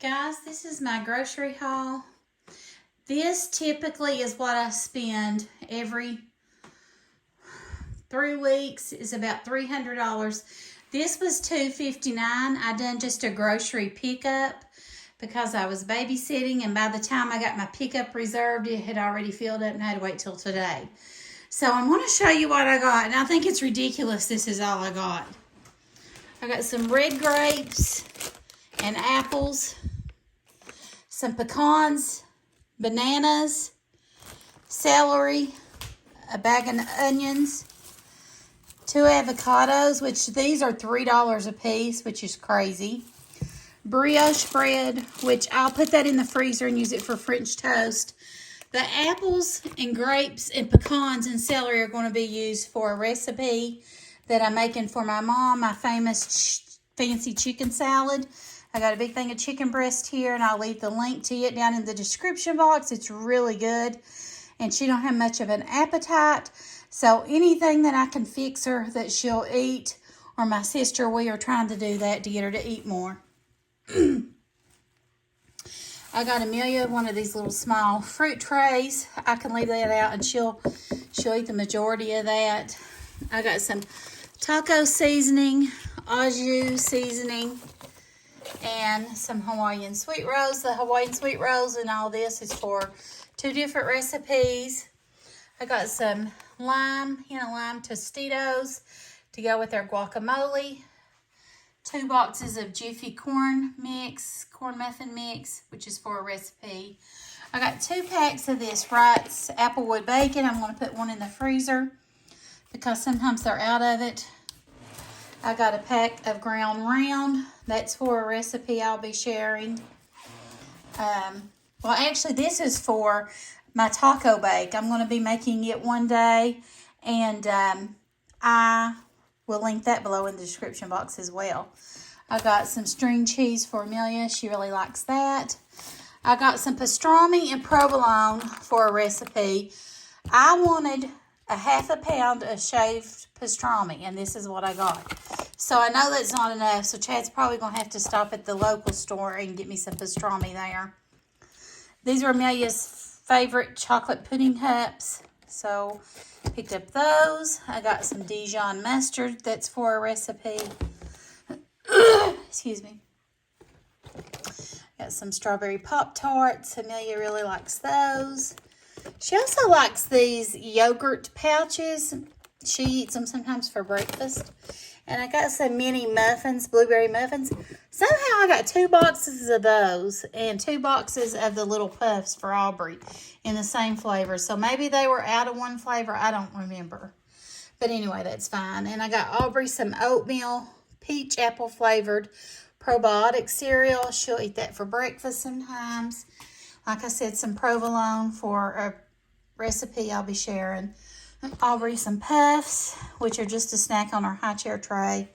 Guys, this is my grocery haul. This typically is what I spend every 3 weeks, is about $300. This was $259. I done just a grocery pickup because I was babysitting, and by the time I got my pickup reserved, it had already filled up and I had to wait till today. So I'm going to show you what I got, and I think it's ridiculous this is all I got. I got some red grapes and apples, some pecans, bananas, celery, a bag of onions, 2 avocados, which these are $3 a piece, which is crazy. Brioche bread, which I'll put that in the freezer and use it for French toast. The apples and grapes and pecans and celery are going to be used for a recipe that I'm making for my mom, my famous fancy chicken salad. I got a big thing of chicken breast here, and I'll leave the link to it down in the description box. It's really good, and she don't have much of an appetite, so anything that I can fix her that she'll eat, or my sister, we are trying to do that to get her to eat more. I got Amelia one of these little small fruit trays. I can leave that out, and she'll eat the majority of that. I got some taco seasoning, au jus seasoning, and some Hawaiian sweet rolls. The Hawaiian sweet rolls and all this is for 2 different recipes. I got some lime, lime Tostitos to go with our guacamole. 2 boxes of Jiffy corn muffin mix, which is for a recipe. I got 2 packs of this Wright's Applewood bacon. I'm going to put one in the freezer because sometimes they're out of it. I got a pack of ground round. That's for a recipe I'll be sharing. Well, actually, this is for my taco bake. I'm going to be making it one day, and I will link that below in the description box as well. I got some string cheese for Amelia. She really likes that. I got some pastrami and provolone for a recipe. I wanted a half a pound of shaved pastrami, and this is what I got. So I know that's not enough, so Chad's probably going to have to stop at the local store and get me some pastrami there. These are Amelia's favorite chocolate pudding cups, so picked up those. I got some Dijon mustard. That's for a recipe. Excuse me. Got some strawberry Pop-Tarts. Amelia really likes those. She also likes these yogurt pouches. She eats them sometimes for breakfast. And I got some mini muffins, blueberry muffins. Somehow I got 2 boxes of those and 2 boxes of the little puffs for Aubrey in the same flavor. So maybe they were out of one flavor. I don't remember. But anyway, that's fine. And I got Aubrey some oatmeal, peach apple flavored probiotic cereal. She'll eat that for breakfast sometimes. Like I said, some provolone for a recipe I'll be sharing. Aubrey some puffs, which are just a snack on our high chair tray.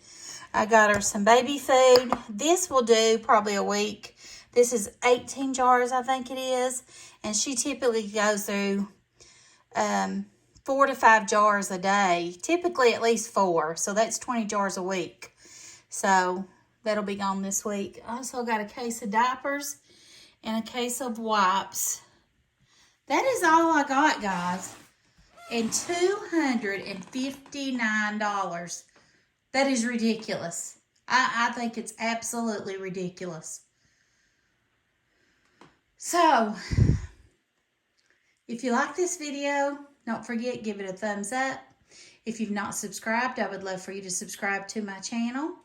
I got her some baby food. This will do probably a week. This is 18 jars, I think it is. And she typically goes through 4 to 5 jars a day. Typically at least 4. So that's 20 jars a week. So that'll be gone this week. I also got a case of diapers and a case of wipes. That is all I got, guys. And $259. That is ridiculous. I think it's absolutely ridiculous. So, if you like this video, don't forget, give it a thumbs up. If you've not subscribed, I would love for you to subscribe to my channel.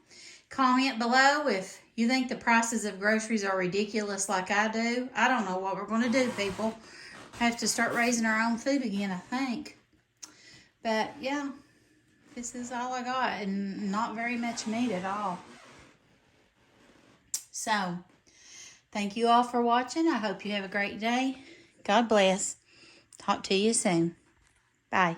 Comment below if you think the prices of groceries are ridiculous like I do. I don't know what we're going to do, people. Have to start raising our own food again, I think. But yeah, this is all I got, and not very much meat at all. So, thank you all for watching. I hope you have a great day. God bless. Talk to you soon. Bye.